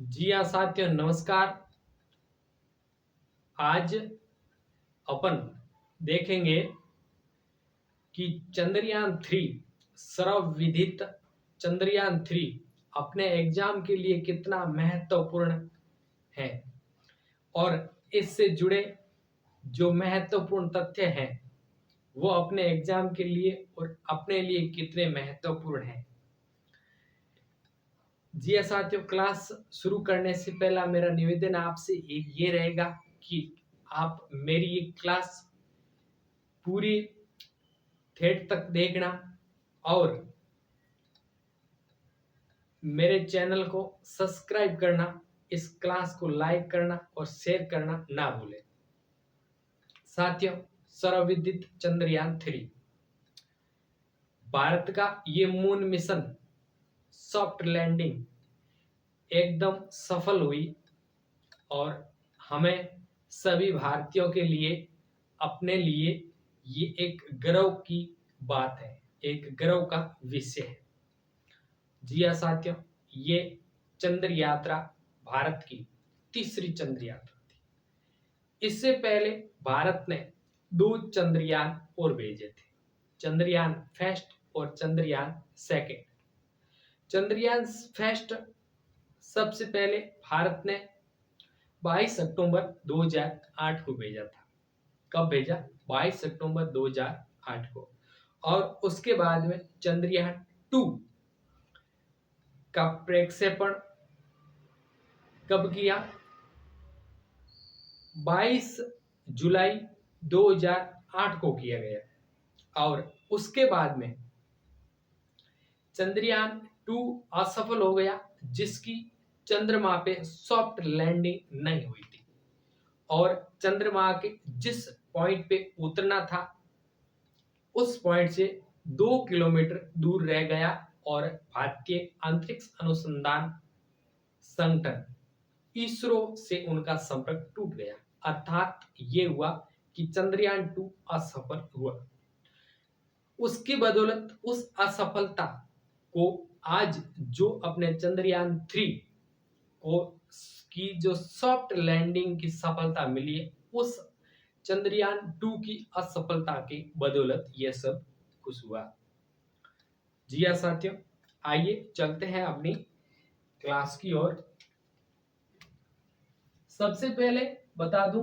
जी हाँ साथियों, नमस्कार। आज अपन देखेंगे कि चंद्रयान 3 सर्वविदित चंद्रयान 3 अपने एग्जाम के लिए कितना महत्वपूर्ण है और इससे जुड़े जो महत्वपूर्ण तथ्य हैं वो अपने एग्जाम के लिए और अपने लिए कितने महत्वपूर्ण हैं। जी हाँ साथियों, क्लास शुरू करने से पहला मेरा निवेदन आपसे एक ये रहेगा कि आप मेरी ये क्लास पूरी ठेठ तक देखना और मेरे चैनल को सब्सक्राइब करना, इस क्लास को लाइक करना और शेयर करना ना भूलें। साथियों, सर्वविदित चंद्रयान 3 भारत का ये मून मिशन सॉफ्ट लैंडिंग एकदम सफल हुई और हमें सभी भारतीयों के लिए अपने लिए ये एक गर्व की बात है, एक गर्व का विषय है। जी हाँ साथियों, ये चंद्र यात्रा भारत की तीसरी चंद्र यात्रा थी। इससे पहले भारत ने 2 चंद्रयान और भेजे थे, चंद्रयान फर्स्ट और चंद्रयान सेकंड। चंद्रयान फर्स्ट सबसे पहले भारत ने 22 अक्टूबर 2008 को भेजा था। कब भेजा? 22 अक्टूबर 2008 को। और उसके बाद में चंद्रयान 2 का प्रक्षेपण कब किया? 22 जुलाई 2008 को किया गया। और उसके बाद में चंद्रयान 2 असफल हो गया, जिसकी चंद्रमा पे सॉफ्ट लैंडिंग नहीं हुई थी और चंद्रमा के जिस पॉइंट पे उतरना था उस पॉइंट से 2 किलोमीटर दूर रह गया और भारतीय अंतरिक्ष अनुसंधान संगठन इसरो से उनका संपर्क टूट गया। अर्थात ये हुआ कि चंद्रयान 2 असफल हुआ। उसकी बदौलत उस असफलता को आज जो अपने चंद्रयान 3 को की जो सॉफ्ट लैंडिंग की सफलता मिली है, उस चंद्रयान 2 की असफलता की बदौलत यह सब कुछ हुआ। जी हाँ साथियों, आइए चलते हैं अपनी क्लास की ओर। सबसे पहले बता दूं,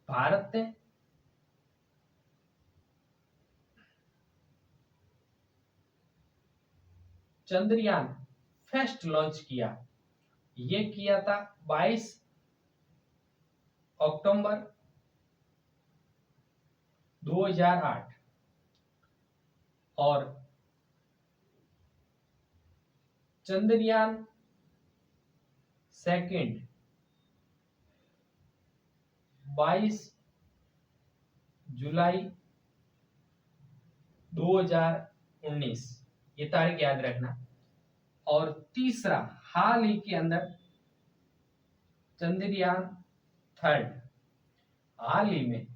भारत ने चंद्रयान फर्स्ट लॉन्च किया। ये किया था 22 अक्टूबर 2008 और चंद्रयान सेकंड 22 जुलाई 2019, ये तारीख याद रखना। और तीसरा हाल ही के अंदर चंद्रयान 3 हाल ही में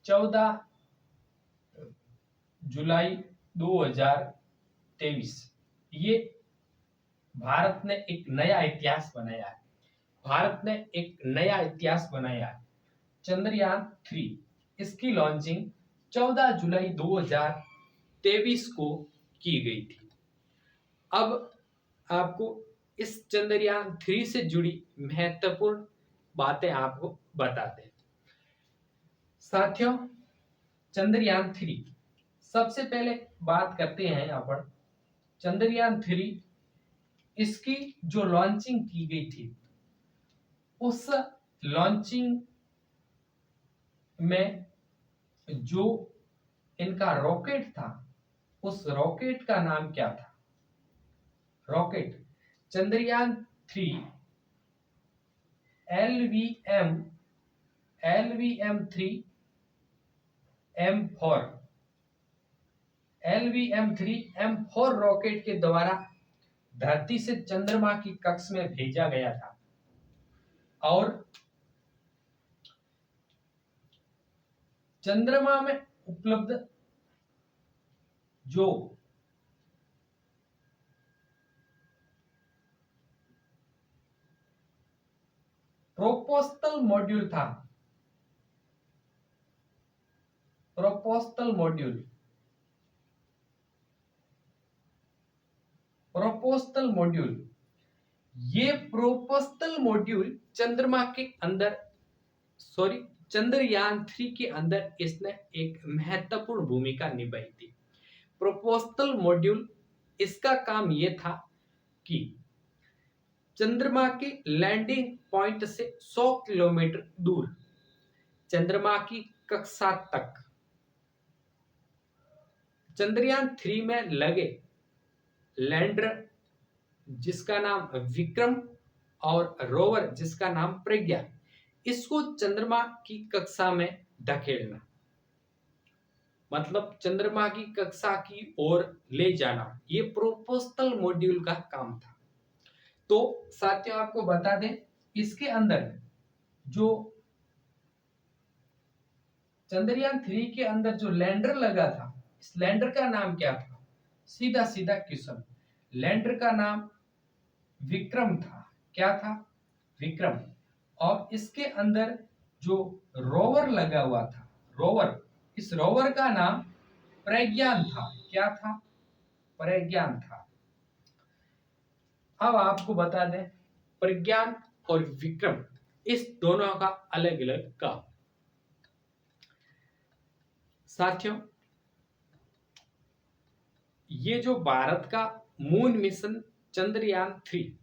14 जुलाई 2023, ये भारत ने एक नया इतिहास बनाया है। भारत ने एक नया इतिहास बनाया है। चंद्रयान 3 इसकी लॉन्चिंग 14 जुलाई 2023 को की गई थी। अब आपको इस चंद्रयान 3 से जुड़ी महत्वपूर्ण बातें आपको बताते हैं। साथियों, चंद्रयान 3 सबसे पहले बात करते हैं अपन चंद्रयान 3 इसकी जो लॉन्चिंग की गई थी, उस लॉन्चिंग में जो इनका रॉकेट था, उस रॉकेट का नाम क्या था? रॉकेट चंद्रयान 3 LVM3M4 रॉकेट के द्वारा धरती से चंद्रमा की कक्ष में भेजा गया था। और चंद्रमा में उपलब्ध जो प्रोपोस्टल मॉड्यूल था। प्रोपोस्टल मॉड्यूल, प्रोपोस्टल मॉड्यूल, ये प्रोपोस्टल मॉड्यूल चंद्रमा के अंदर, सॉरी, चंद्रयान-3 के अंदर इसने एक महत्वपूर्ण भूमिका निभाई थी। प्रोपोस्टल मॉड्यूल, इसका काम यह था कि चंद्रमा के लैंडिंग पॉइंट से 100 किलोमीटर दूर चंद्रमा की कक्षा तक चंद्रयान-3 में लगे लैंडर जिसका नाम विक्रम और रोवर जिसका नाम प्रज्ञा, इसको चंद्रमा की कक्षा में धकेलना, मतलब चंद्रमा की कक्षा की ओर ले जाना, ये प्रोपोस्टल मॉड्यूल का काम था। तो साथियों आपको बता दें, इसके अंदर जो चंद्रयान-3 के अंदर जो लैंडर लगा था, इस लैंडर का नाम क्या था? सीधा सीधा क्वेश्चन। लैंडर का नाम विक्रम था। क्या था? विक्रम। और इसके अंदर जो रोवर लगा हुआ था, रोवर, इस रोवर का नाम प्रज्ञान था। क्या था? प्रज्ञान था। अब आपको बता दें, प्रज्ञान और विक्रम, इस दोनों का अलग अलग काम। साथियों, ये जो भारत का मून मिशन चंद्रयान-3,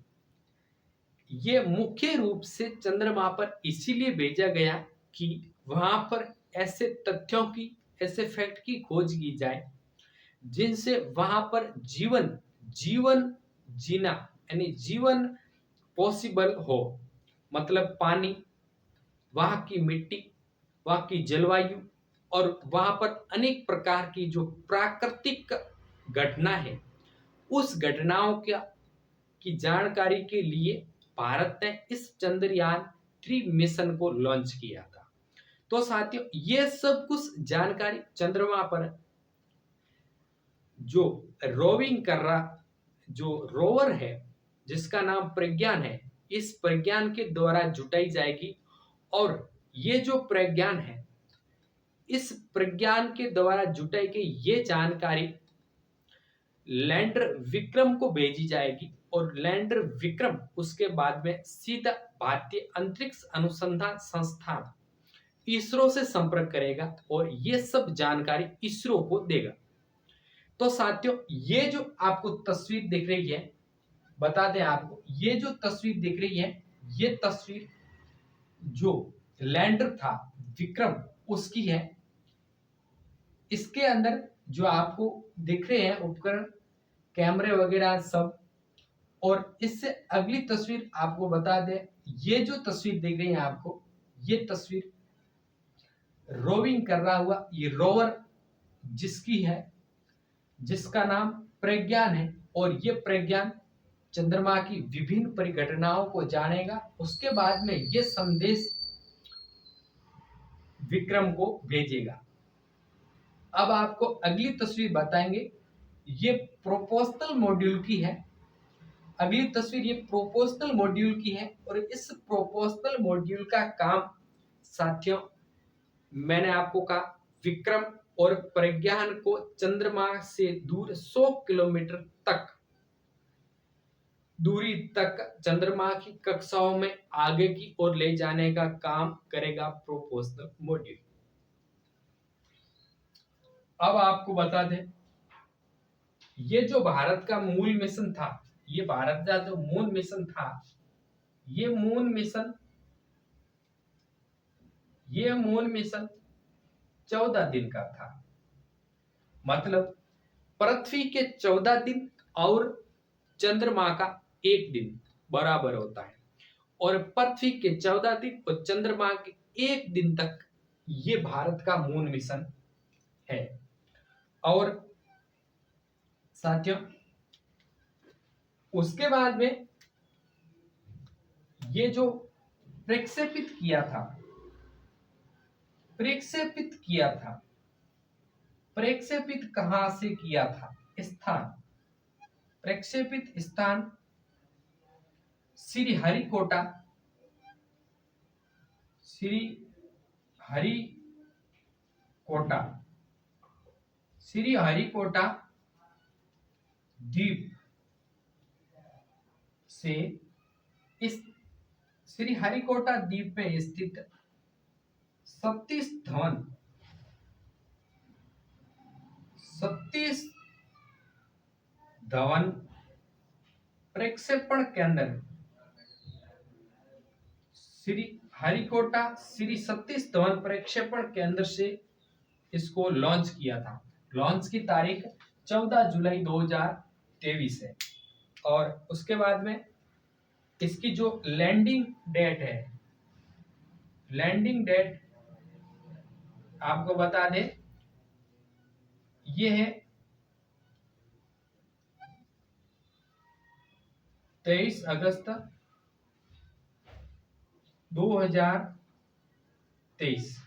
ये मुख्य रूप से चंद्रमा पर इसीलिए भेजा गया कि वहां पर ऐसे तथ्यों की, ऐसे फैक्ट की खोज की जाए जिनसे वहां पर जीवन जीना, यानी जीवन पॉसिबल हो। मतलब पानी, वहां की मिट्टी, वहां की जलवायु और वहां पर अनेक प्रकार की जो प्राकृतिक घटना है, उस घटनाओं की जानकारी के लिए भारत ने इस चंद्रयान-3 मिशन को लॉन्च किया था। तो साथियों, ये सब कुछ जानकारी चंद्रमा पर जो रोविंग कर रहा जो रोवर है जिसका नाम प्रज्ञान है, इस प्रज्ञान के द्वारा जुटाई जाएगी। और ये जो प्रज्ञान है, इस प्रज्ञान के द्वारा जुटाई गई ये जानकारी लैंडर विक्रम को भेजी जाएगी और लैंडर विक्रम उसके बाद में सीधा भारतीय अंतरिक्ष अनुसंधान संस्थान इसरो से संपर्क करेगा और ये सब जानकारी इसरो को देगा। तो साथियों, ये जो आपको तस्वीर दिख रही है, बता दें आपको, ये जो तस्वीर दिख रही है, ये तस्वीर जो लैंडर था विक्रम, उसकी है। इसके अंदर जो आपको दिख रहे हैं उपकरण, कैमरे वगैरह सब। और इससे अगली तस्वीर आपको बता दें, ये जो तस्वीर दिख रही है आपको, ये तस्वीर रोविंग कर रहा हुआ ये रोवर जिसकी है, जिसका नाम प्रज्ञान है। और ये प्रज्ञान चंद्रमा की विभिन्न परिघटनाओं को जानेगा। उसके बाद में ये संदेश विक्रम को भेजेगा। अब आपको अगली तस्वीर बताएंगे, ये प्रोपोस्टल मॉड्यूल की है। अगली तस्वीर ये प्रोपोस्टल मॉड्यूल की है। और इस प्रोपोस्टल मॉड्यूल का काम साथियों, मैंने आपको कहा, विक्रम और प्रज्ञान को चंद्रमा से दूर 100 किलोमीटर तक दूरी तक चंद्रमा की कक्षाओं में आगे की ओर ले जाने का काम करेगा प्रोपोस्टल मॉड्यूल। अब आपको बता दें, ये जो भारत का मूल मिशन था, ये भारत का जो मून मिशन था, ये मून मिशन 14 दिन का था। मतलब पृथ्वी के 14 दिन और चंद्रमा का 1 दिन बराबर होता है। और पृथ्वी के 14 दिन और चंद्रमा के 1 दिन तक ये भारत का मून मिशन है। और साथियों, उसके बाद में ये जो प्रक्षेपित किया था, प्रक्षेपित कहां से किया था? स्थान, प्रक्षेपित स्थान श्रीहरिकोटा श्री हरिकोटा द्वीप से इस श्री हरिकोटा द्वीप में स्थित सतीश धवन प्रक्षेपण केंद्र, श्री हरिकोटा श्री सतीश धवन प्रक्षेपण केंद्र से इसको लॉन्च किया था। लॉन्च की तारीख 14 जुलाई 2023 है। और उसके बाद में इसकी जो लैंडिंग डेट आपको बता दें, ये है 23 अगस्त 2023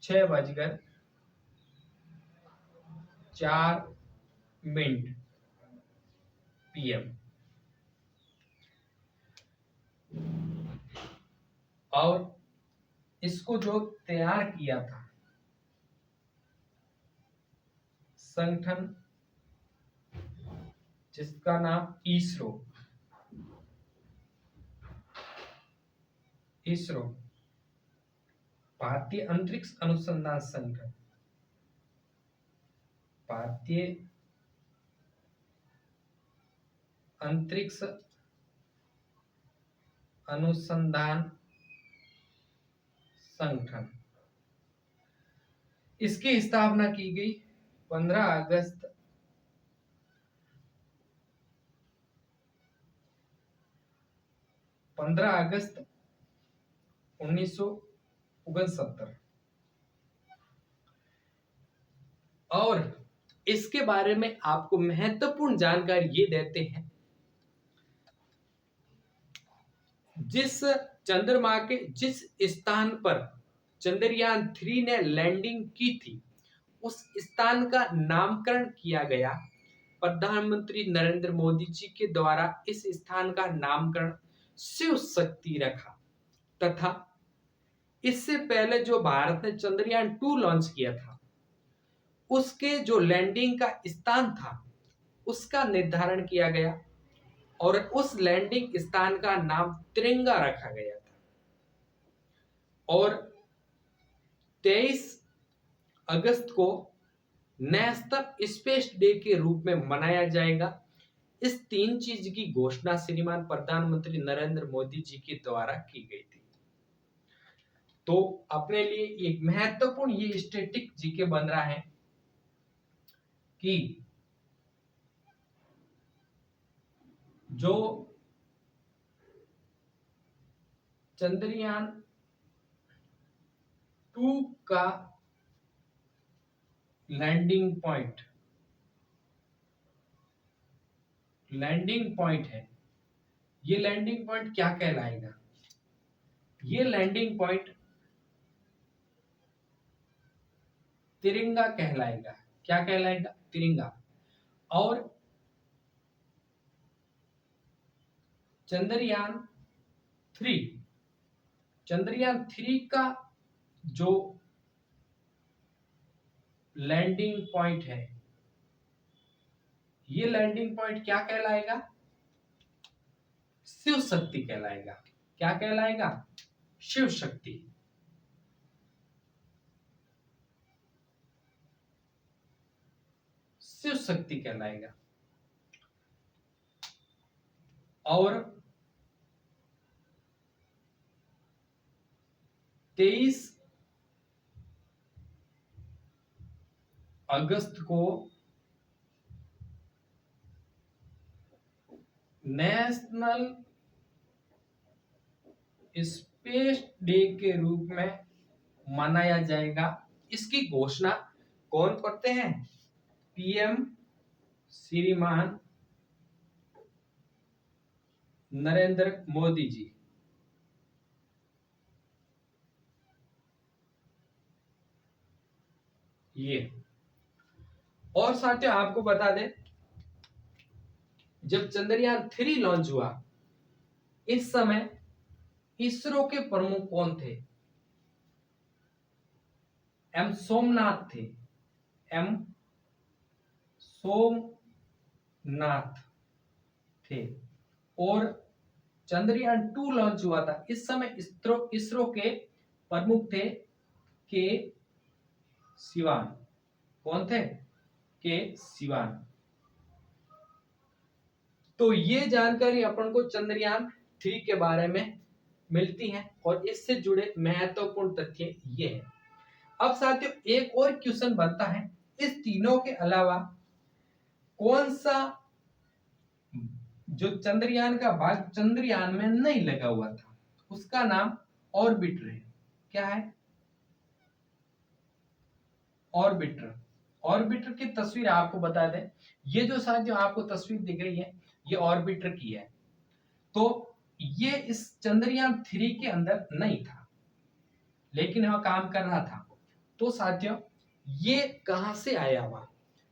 6:04 PM। और इसको जो तैयार किया था संगठन, जिसका नाम इसरो भारतीय अंतरिक्ष अनुसंधान संगठन, भारतीय अंतरिक्ष अनुसंधान संगठन, इसकी स्थापना की गई 15 अगस्त 1969। और इसके बारे में आपको महत्वपूर्ण जानकारी ये देते हैं, जिस चंद्रमा के जिस स्थान पर चंद्रयान 3 ने लैंडिंग की थी, उस स्थान का नामकरण किया गया। प्रधानमंत्री नरेंद्र मोदी जी के द्वारा इस स्थान का नामकरण शिव शक्ति रखा, तथा इससे पहले जो भारत ने चंद्रयान 2 लॉन्च किया था, उसके जो लैंडिंग का स्थान था उसका निर्धारण किया गया और उस लैंडिंग स्थान का नाम तिरंगा रखा गया था। और 23 अगस्त को नेशनल स्पेस डे के रूप में मनाया जाएगा। इस 3 चीज की घोषणा श्रीमान प्रधानमंत्री नरेंद्र मोदी जी के द्वारा की गई थी। तो अपने लिए एक महत्वपूर्ण ये स्टैटिक जीके बन रहा है कि जो चंद्रयान 2 का लैंडिंग पॉइंट है, ये लैंडिंग पॉइंट क्या कहलाएगा? ये लैंडिंग पॉइंट तिरंगा कहलाएगा। क्या कहलाएगा? तिरंगा। और चंद्रयान 3 का जो लैंडिंग पॉइंट है, ये लैंडिंग पॉइंट क्या कहलाएगा? शिव शक्ति कहलाएगा। क्या कहलाएगा? शिव शक्ति। शिव शक्ति कहलाएगा। और 23 अगस्त को नेशनल स्पेस डे के रूप में मनाया जाएगा। इसकी घोषणा कौन करते हैं? पीएम श्रीमान नरेंद्र मोदी जी। ये और साथियों आपको बता दें, जब चंद्रयान 3 लॉन्च हुआ, इस समय इसरो के प्रमुख कौन थे? एम सोमनाथ थे। एम सोमनाथ थे। और चंद्रयान 2 लॉन्च हुआ था, इस समय इसरो इसरो के प्रमुख थे के सिवान। कौन थे? के सिवान। तो ये जानकारी अपन को चंद्रयान 3 के बारे में मिलती है और इससे जुड़े महत्वपूर्ण तथ्य ये है। अब साथियों एक और क्वेश्चन बनता है, इस तीनों के अलावा कौन सा जो चंद्रयान का भाग चंद्रयान में नहीं लगा हुआ था, उसका नाम ऑर्बिटर है। क्या है? ऑर्बिटर। ऑर्बिटर की तस्वीर आपको बता दें, ये जो साथियों आपको तस्वीर दिख रही है, ये ऑर्बिटर की है। तो ये इस चंद्रयान 3 के अंदर नहीं था, लेकिन वह काम कर रहा था। तो साथियों ये कहां से आया हुआ?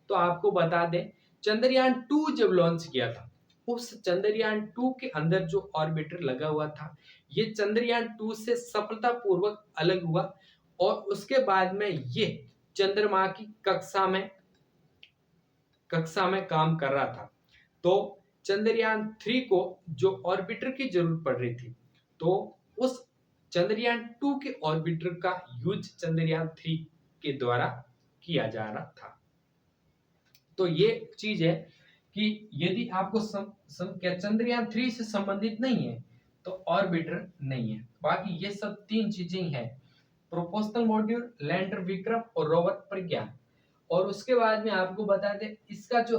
तो आपको बता दें, चंद्रयान 2 जब लॉन्च किया था, उस चंद्रयान 2 के अंदर जो ऑर्बिटर लगा हुआ था, ये चंद्रयान 2 से सफलतापूर्वक अलग हुआ और उसके बाद में ये चंद्रमा की कक्षा में काम कर रहा था। तो चंद्रयान 3 को जो ऑर्बिटर की जरूरत पड़ रही थी, तो उस चंद्रयान 2 के ऑर्बिटर का यूज चंद्रयान 3 के द्वारा किया जा रहा था। तो ये चीज है कि यदि आपको चंद्रयान 3 से संबंधित नहीं है तो ऑर्बिटर नहीं है। बाकी ये सब तीन चीजें हैं, प्रोपोर्शनल मॉड्यूल, लैंडर विक्रम और रोवर प्रज्ञान। और उसके बाद में आपको बता दें, इसका जो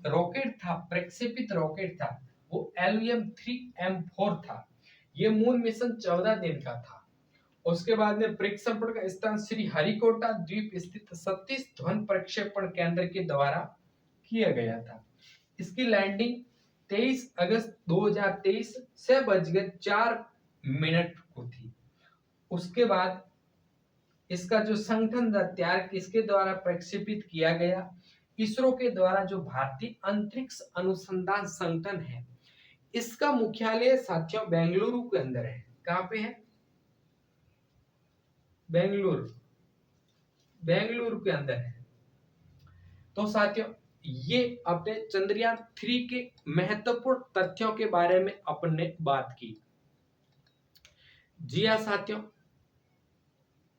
रॉकेट था, प्रक्षेपित रॉकेट था, वो LVM-3M4 था। ये मून मिशन 14 दिन का था। उसके बाद में प्रक्षेपण का स्थान श्री हरिकोटा द्वीप स्थित सतीश धवन प्रक्षेपण केंद्र के द्वारा किया गया था। इसकी लैंडिंग 23 अगस्त 2023 6:04 को थी। उसके बाद इसका जो संगठन तैयार किसके द्वारा प्रक्षेपित किया गया? इसरो के द्वारा, जो भारतीय अंतरिक्ष अनुसंधान संगठन है। इसका मुख्यालय साथियों बेंगलुरु के अंदर है। कहां पे है? बेंगलुरु के अंदर है। तो साथियों ये अपने चंद्रयान 3 के महत्वपूर्ण तथ्यों के बारे में अपन ने बात की। जी हाँ साथियों,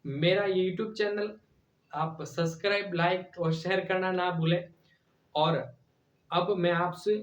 मेरा YouTube चैनल आप सब्सक्राइब, लाइक और शेयर करना ना भूलें। और अब मैं आपसे